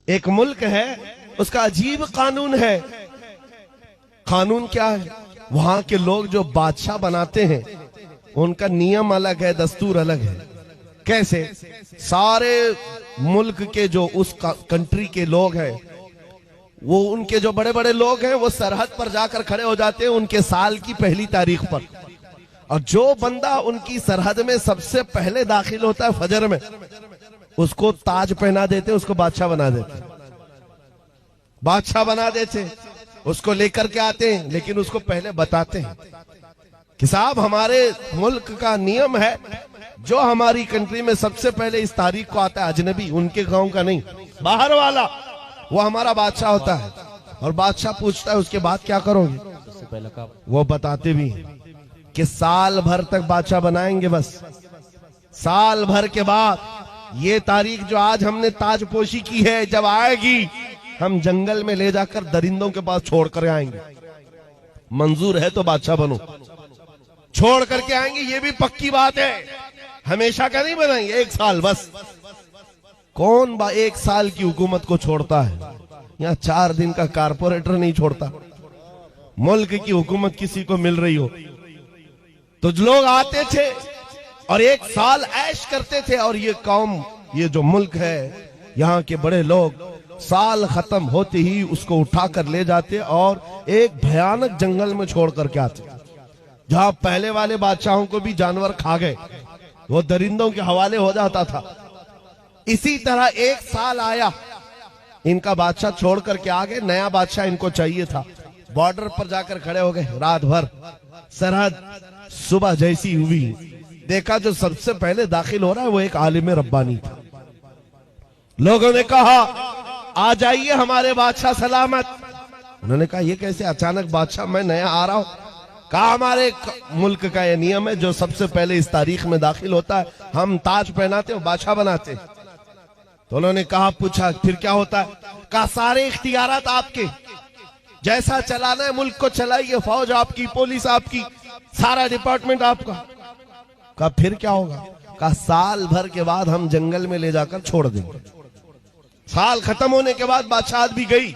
एक मुल्क है, उसका अजीब कानून है। कानून क्या है? वहां के लोग जो बादशाह बनाते हैं उनका नियम अलग है, दस्तूर अलग है। कैसे? सारे मुल्क के जो उस कंट्री के लोग हैं, वो उनके जो बड़े बड़े लोग हैं वो सरहद पर जाकर खड़े हो जाते हैं उनके साल की पहली तारीख पर। और जो बंदा उनकी सरहद में सबसे पहले दाखिल होता है फजर में, उसको ताज पहना देते, उसको बादशाह बना देते। बादशाह बना देते, उसको लेकर के आते हैं, लेकिन उसको पहले बताते हैं कि साहब हमारे मुल्क का नियम है, जो हमारी कंट्री में सबसे पहले इस तारीख को आता है अजनबी, उनके गांव का नहीं, बाहर वाला, वो हमारा बादशाह होता है। और बादशाह पूछता है उसके बाद क्या करोगे? वो बताते भी हैं कि साल भर तक बादशाह बनाएंगे, बस साल भर के बाद ये तारीख जो आज हमने ताजपोशी की है, जब आएगी हम जंगल में ले जाकर दरिंदों के पास छोड़ कर आएंगे। मंजूर है तो बादशाह बनो, छोड़ करके आएंगे, ये भी पक्की बात है। हमेशा का नहीं बनाएंगे, एक साल बस। कौन एक साल की हुकूमत को छोड़ता है? यहाँ 4 दिन का कारपोरेटर नहीं छोड़ता। मुल्क की हुकूमत किसी को मिल रही हो तो लोग आते थे और एक साल ऐश करते थे। और ये कौम, ये जो मुल्क है, यहाँ के बड़े लोग साल खत्म होते ही उसको उठाकर ले जाते और एक भयानक जंगल में छोड़ करके आते, जहां पहले वाले बादशाहों को भी जानवर खा गए, वो दरिंदों के हवाले हो जाता था। इसी तरह एक साल आया, इनका बादशाह छोड़ करके आ गए, नया बादशाह इनको चाहिए था। बॉर्डर पर जाकर खड़े हो गए, रात भर सरहद। सुबह जैसी हुई, देखा जो सबसे पहले दाखिल हो रहा है वो एक आलिम रब्बानी था। लोगों ने कहा आ जाइए हमारे बादशाह सलामत। उन्होंने कहा ये कैसे अचानक बादशाह, मैं नया आ रहा हूं। कहा हमारे मुल्क का ये नियम है, जो सबसे पहले इस तारीख में दाखिल होता है हम ताज पहनाते हैं, बादशाह बनाते। तो उन्होंने कहा, पूछा फिर क्या होता है? कहा सारे इख्तियारात आपके, जैसा चलाना है मुल्क को चलाइए, फौज आपकी, पुलिस आपकी, सारा डिपार्टमेंट आपका। कहा फिर क्या होगा? कहा साल भर के बाद हम जंगल में ले जाकर छोड़ देंगे। साल खत्म होने के बाद बादशाह भी गई,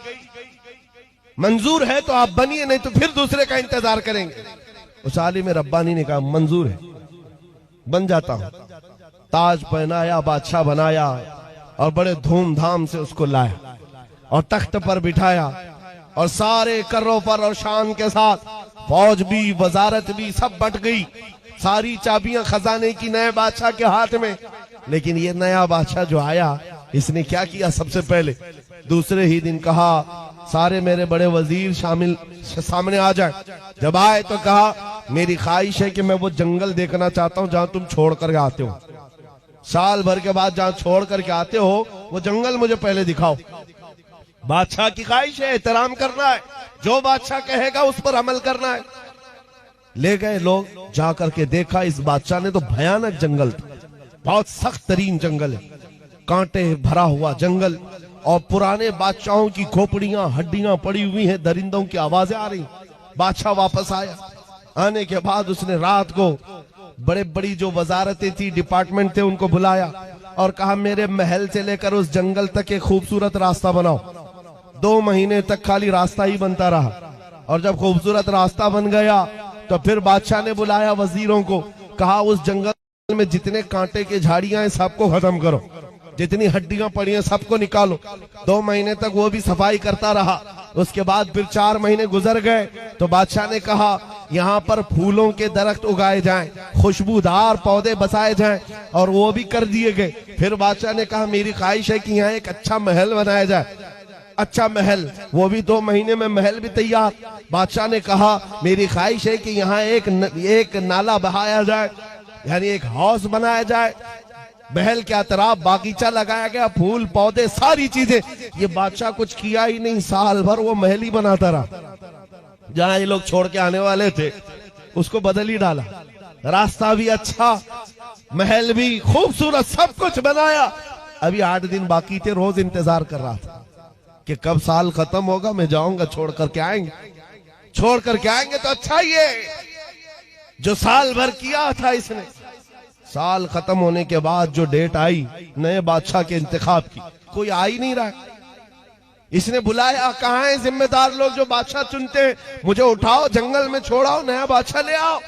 मंजूर है तो आप बनिए, नहीं तो फिर दूसरे का इंतजार करेंगे। उस आलिम रब्बानी ने कहा मंजूर है, बन जाता हूं। ताज पहनाया, बादशाह बनाया और बड़े धूमधाम से उसको लाया और तख्त पर बिठाया और सारे कर्रों पर और शान के साथ फौज भी, वजारत भी, सब बट गई। सारी चाबियां खजाने की नए बादशाह के हाथ में। लेकिन ये नया बादशाह जो आया, इसने क्या किया? सबसे पहले दूसरे ही दिन कहा सारे मेरे बड़े वजीर सामने आ जाए। जब आए तो कहा मेरी ख्वाहिश है कि मैं वो जंगल देखना चाहता हूं जहां तुम छोड़ कर आते हो। साल भर के बाद जहां छोड़ करके आते हो वो जंगल मुझे पहले दिखाओ। बादशाह की ख्वाहिश है, एहतराम करना है, जो बादशाह कहेगा उस पर अमल करना है। ले गए लोग, जा करके देखा इस बादशाह ने तो भयानक जंगल था, बहुत सख्त तरीन जंगल है, कांटे भरा हुआ जंगल, और पुराने बादशाहों की खोपड़ियां, हड्डियां पड़ी हुई हैं, दरिंदों की आवाजें आ रही। बादशाह वापस आया। आने के बाद उसने रात को बड़े बड़ी जो वजारतें थी, डिपार्टमेंट थे, उनको बुलाया और कहा मेरे महल से लेकर उस जंगल तक एक खूबसूरत रास्ता बनाओ। 2 महीने तक खाली रास्ता ही बनता रहा और जब खूबसूरत रास्ता बन गया तो फिर बादशाह ने बुलाया वजीरों को, कहा उस जंगल में जितने कांटे के झाड़ियां हैं सबको खत्म करो, जितनी हड्डियां पड़ी हैं सबको निकालो। 2 महीने तक वो भी सफाई करता रहा। उसके बाद फिर 4 महीने गुजर गए तो बादशाह ने कहा यहाँ पर फूलों के दरख्त उगाए जाएं, खुशबूदार पौधे बसाए जाएं, और वो भी कर दिए गए। फिर बादशाह ने कहा मेरी ख्वाहिश है कि यहाँ एक अच्छा महल बनाया जाए। अच्छा महल, वो भी 2 महीने में महल भी तैयार। बादशाह ने कहा मेरी ख्वाहिश है कि यहाँ एक नाला बहाया जाए, यानी एक हाउस बनाया जाए। महल के अतराफ बागीचा लगाया गया, फूल पौधे सारी चीजें। ये बादशाह कुछ किया ही नहीं, साल भर वो महल ही बनाता रहा। जहां ये लोग छोड़ के आने वाले थे उसको बदल ही डाला। रास्ता भी अच्छा, महल भी खूबसूरत, सब कुछ बनाया। अभी 8 दिन बाकी थे, रोज इंतजार कर रहा था कि कब साल खत्म होगा, मैं जाऊंगा, छोड़ करके आएंगे। छोड़ करके आएंगे तो अच्छा ही है, जो साल भर किया था इसने। साल खत्म होने के बाद जो डेट आई नए बादशाह के इंतखाब की, कोई आ ही नहीं रहा। इसने बुलाया, कहाँ है जिम्मेदार लोग जो बादशाह चुनते हैं, मुझे उठाओ, जंगल में छोड़ाओ, नया बादशाह ले आओ।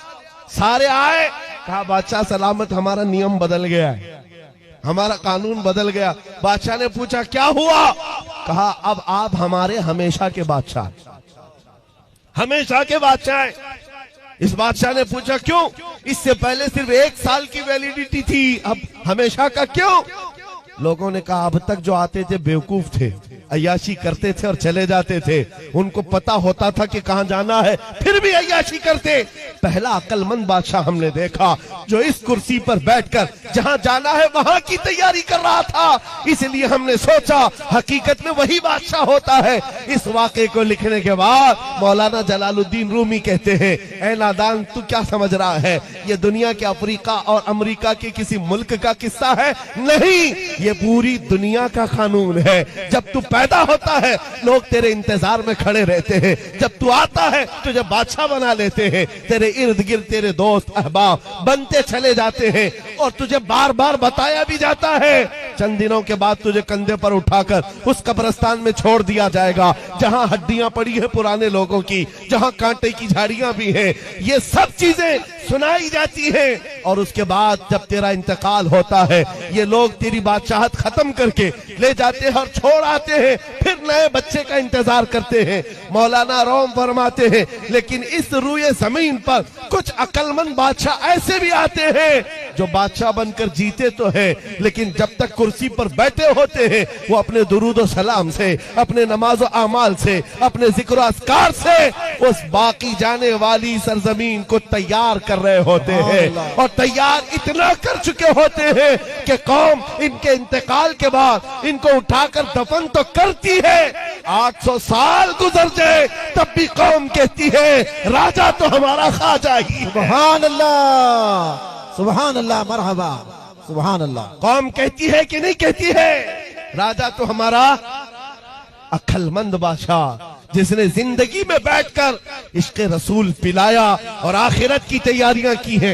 सारे आए, कहा बादशाह सलामत, हमारा नियम बदल गया है, हमारा कानून बदल गया। बादशाह ने पूछा क्या हुआ? कहा अब आप हमारे हमेशा के बादशाह, हमेशा के बादशाह हैं। इस बादशाह ने पूछा क्यों? इससे पहले सिर्फ 1 साल की वैलिडिटी थी, अब हमेशा का क्यों? लोगों ने कहा अब तक जो आते थे बेवकूफ थे, अय्याशी करते थे और चले जाते थे, उनको पता होता था कि कहां जाना है, फिर भी अय्याशी करते। पहला अक्लमंद बादशाह हमने देखा जो इस कुर्सी पर बैठकर जहां जाना है वहां की तैयारी कर रहा था, इसलिए हमने सोचा हकीकत में वही बादशाह होता है। इस वाक़े को लिखने के बाद मौलाना जलालुद्दीन रूमी कहते हैं, ऐ नादान तू क्या समझ रहा है, ये दुनिया के अफ्रीका और अमेरिका के किसी मुल्क का किस्सा है? नहीं, ये पूरी दुनिया का कानून है। जब तू पैदा होता है लोग तेरे इंतजार में खड़े रहते हैं, जब तू आता है तुझे बादशाह बना लेते हैं, तेरे इर्द गिर्द तेरे दोस्त अहबाब बनते चले जाते हैं और तुझे बार बार बताया भी जाता है। चंद दिनों के बाद तुझे कंधे पर उठाकर उस कब्रिस्तान में छोड़ दिया जाएगा जहां हड्डियां पड़ी है पुराने लोगों की, जहां कांटे की झाड़ियां भी हैं। ये सब चीजें सुनाई जाती हैं और उसके बाद जब तेरा इंतकाल होता है ये लोग तेरी बादशाहत खत्म करके ले जाते हैं और छोड़ आते हैं, फिर नए बच्चे का इंतजार करते हैं। मौलाना रोम फरमाते हैं लेकिन इस रूए जमीन पर कुछ अक्लमंद बादशाह ऐसे भी आते हैं जो बादशाह बनकर जीते तो है लेकिन जब तक कुर्सी पर बैठे होते हैं वो अपने दुरूद सलाम से, अपने नमाज आमाल से, अपने जिक्र अस्कार से उस बाकी जाने वाली सरजमीन को तैयार कर रहे होते हैं और तैयार इतना कर चुके होते हैं कि कौम इनके इंतकाल के बाद इनको उठाकर दफन तो करती है, 800 साल गुजर जाए तब भी कौम कहती है राजा तो हमारा ख्वाजा ही। सुभान अल्लाह, सुभान अल्लाह, मरहबा, सुभान अल्लाह। कौम कहती है कि नहीं कहती है? राजा तो हमारा अक्लमंद बादशाह जिसने जिंदगी में बैठकर इश्क़ रसूल पिलाया और आखिरत की तैयारियां की हैं।